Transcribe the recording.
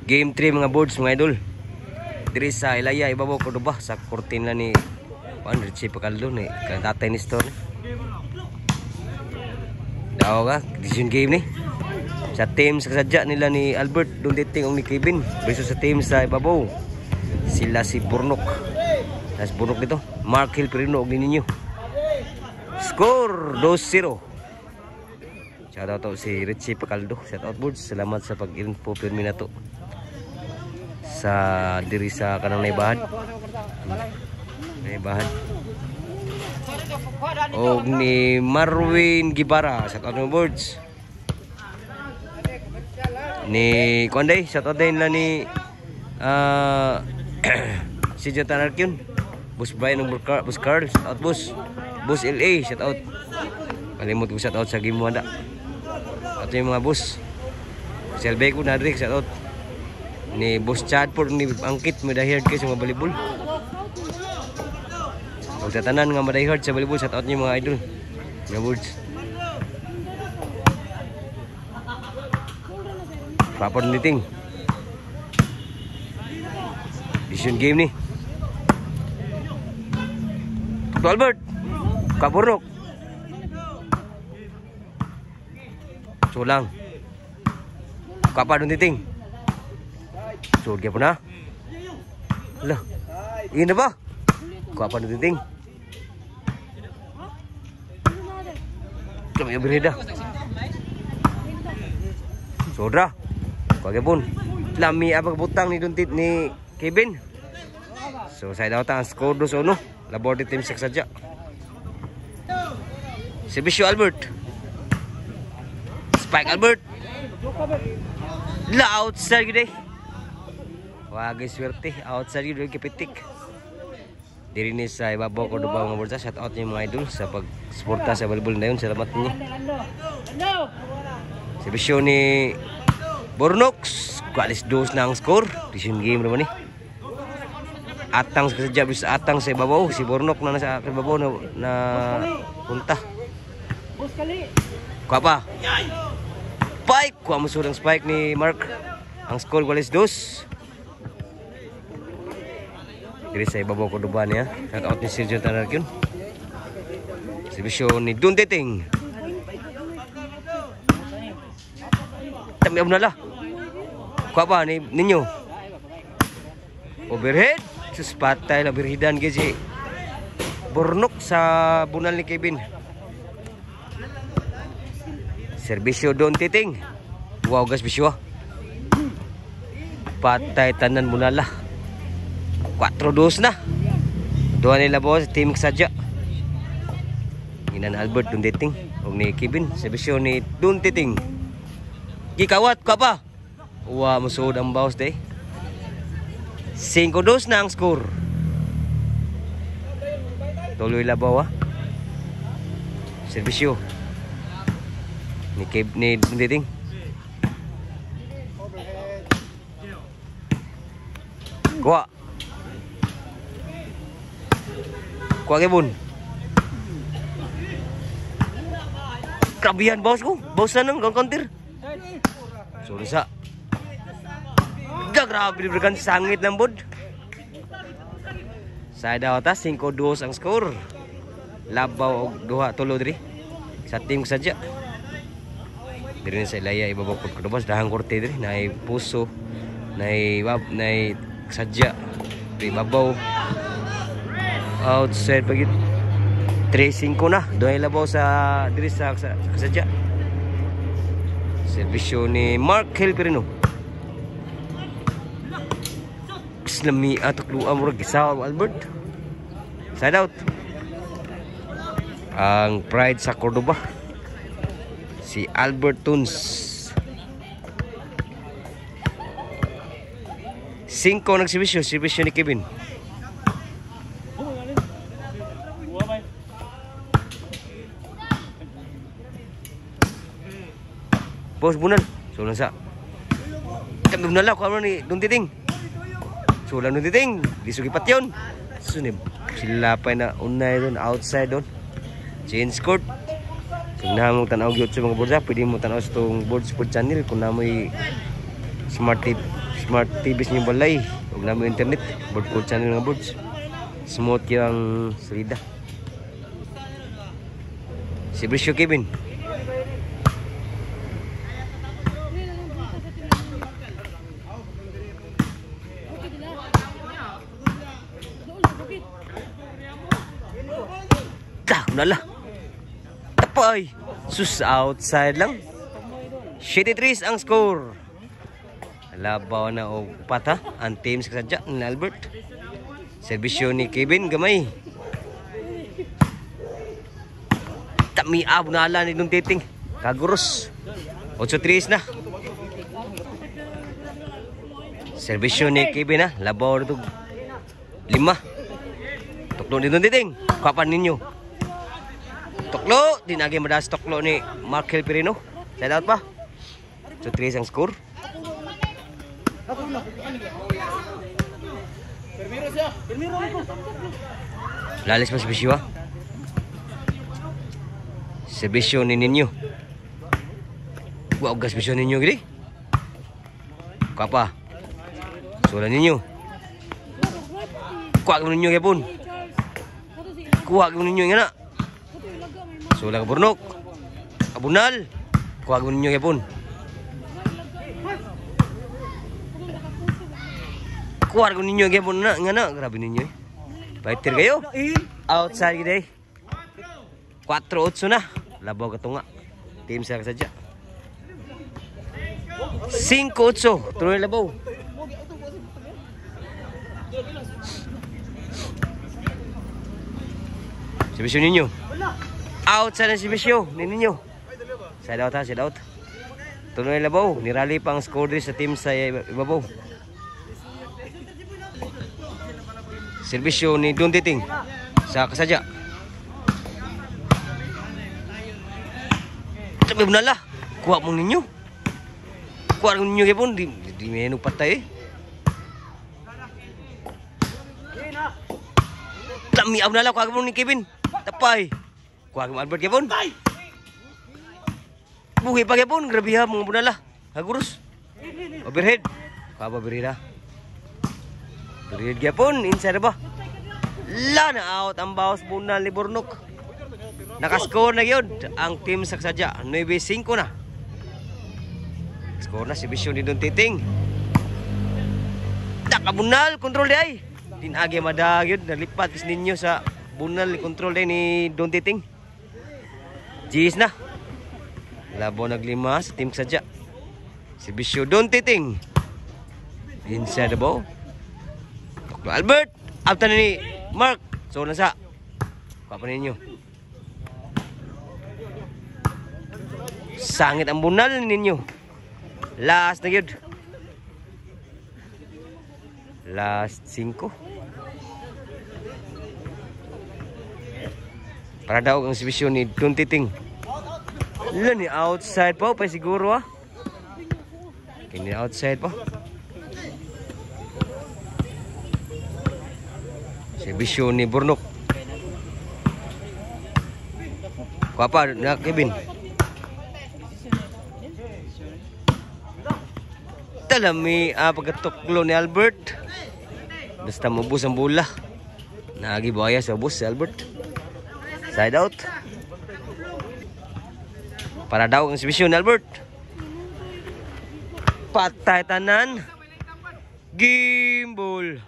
Game 3 mga boards mga idol. Diri sa Ilaya ibabaw ko ba sa kurtina ni Juan Richie Pacaldo ni kan tatay ni store. Daw ka decision game ni. Sa team sa sadya nila ni Albert Dunditing ug ni Kevin versus sa team sa ibabaw. Sila si Burnok. Nas Burnok dito. Mark Hill Perino ug ninyo. Score 2-0. Shout out si Richie Pacaldo. Shout out boards. Salamat sa pag-info pirmi na to. Sa diri sa kanang naibahan. Naibahan. O ni Marwin Gibara. Shout out mo boards. Ni Konday. Shout out din na ni si Jonathan Arkyun. Boss Brian ng Boss Carl. Shout out boss. Boss LA. Shout out. Kalimut ko shout out sa game mo anda. At yung mga boss. Selbe ko na Rick. Shout out. Ni Boss Chadford ni Angkit madahird kay sa mga volleyball. Pag tatanan nga madahird sa volleyball, shout out niyo mga idol. Mga boards. Papor niting. Decision game ni. Tuh Albert. Kapurnok. Sulang. Kapan niting. Sud kaya po na. Lah. Ini ba? Kuha pa natiting. Kami yang berbeda. Sodra. Kuha kaya po. Lami apa kebutang ni Duntit ni Kevin. So saya daw ang score 2-1. Labor di tim sek saja. Servisyo Albert. Spike Albert. La outside gede. Wagay swerte, outside yun kipitik. Diri ni sa ibabaw ko dubaw mga borsa. Shout out niyo mga idol sa pag-suporta sa volleyball na yun. Salamat niyo. Servisyo ni Bornox. Kualis 2 na ang score. Decision game naman eh. Atang sa kasadya bisa atang sa ibabaw. Si Bornok na nasa ibabaw na punta. Kuha pa. Spike. Kuha mo surang spike ni Mark. Ang score kualis 2. Diri sa ibabaw ko duban ya. Shout out ni Sir Jonathan Arkyun. Servisyo ni Dunditing. Tamiab na la. Kuha pa ni ninyo. Overhead. Sus patay la berhidan kasi Burnok sa bunal ni Kevin. Servisyo Dunditing. Wow gas bisyo. Patay tanan bunal lah. 4-2 na. Doon nila boss team sadya. Inan Albert Dunditing og ni Kevin servisyo ni Dunditing. Gikawat ka pa. Wa musud ang boss day. 5-2 na ang score. Tuloy labaw ah. Servisyo ni Dunditing. Kuha. Kuha kebun. Krabihan bos ko. Bos na nang counter. Sorry sa. Grabe diberikan sangit ng bod. Saya daw ta 5-2 ang score. Labaw og 2-3 diri. Sa team saja. Diri sa Ilaya ibabaw ko bos dahang korte diri nay puso. Nay sadya. Di babaw. Outside pagit 3-5 na. Doon labaw sa diri sa kasadya. Servisyo ni Mark Hill Perino. Islami atok luwa mo gisaw Albert. Side out. Ang pride sa Cordoba. Si Albert Tunes. 5 nagservisyo, servisyo ni Kevin. Bos bunal. So nasa. Kami bunal ako ano ni Dunditing. So lang Dunditing. Disugipat yun. Sunib. Sila pa na unay doon. Outside doon. Change court. Kung naman tanaw gyud sa mga borsa, pwede mo tanaw sa itong board sport channel. Kung namoy smart smart TV sa inyong balay. Huwag namin internet. Board code channel nga boards. Smooth yung salida. Si Brisyo Kevin. Nala. Tapay. Sus, outside lang. 73 ang score. Labaw na o pata ang team sa kasadya ni Albert. Serbisyo ni Kevin gamay. Tamiab na ala ni Don Titing. Kaguros. 8-3 na. Serbisyo ni Kevin ha. Labaw na ito. 5. Tuklo ni Don Titing. Kapan ninyo? Tuklo. Dinagi madas tuklo ni Markel Pirino. Side out pa. 8-3 ang score. Lalis pa serbisyo ha. Serbisyo ni Ninyo. Huwag serbisyo ninyo gini. Kapa. Sula ninyo. Kuha ka ninyo yapon. Kuha ka ninyo nga na. Sula ka burnok. Abunal. Kuha ka ninyo yapon. Kuha ka ninyo yapon na. Nga na. Grabe ninyo eh. Fighter kayo. Outside gini. 4-8 na. Labaw ka tunga. Team sa kasadya. 5-8. Tuloy labaw. Serbisyo ninyo. Outside ang serbisyo ninyo. Side out ha. Side out. Tuloy labaw. Nirali pang score din sa team sa ibabaw. Serbisyo ni Don Titing sa kasadya. Sabi mo nala. Kuha mo ninyo. Kuha mo ninyo kaya di may patay eh. Lami ako nala. Kuha mo ni Kevin. Tapay. Kuha mo Albert kaya buhi pa kaya grabe ha mga bunala. Haguros. Overhead. Kuha ba overhead ha. Overhead kaya inside ba. Lana out ang bawas bunal ni Burnok. Nakascore na yun ang team sa kasadya. 9-5 na. Score na si Bisyo ni Don Titing. Nakabunal. Control di ay. Tinagi madag yun. Nalipat kis ninyo sa bunal ni control di ni Don Titing. Gis na. Labo naglima sa team kasadya. Si Bisyo Don Titing. Inside the ball. Albert. After ni Mark. So nasa. Kapan ninyo. Sangit ang bunal ninyo. Last na yun. Last 5. Para daw ang serbisyo ni Don Titing. Ni outside pa siguro ah. Kini outside pa. Serbisyo ni Burnok. Kuha na Kevin. Talami pagkatuklo ni Albert. Basta mabus ang bola. Nagibaya sa bus si Albert. Side out. Para daw ang serbisyo ni Albert. Patay tanan. Game ball.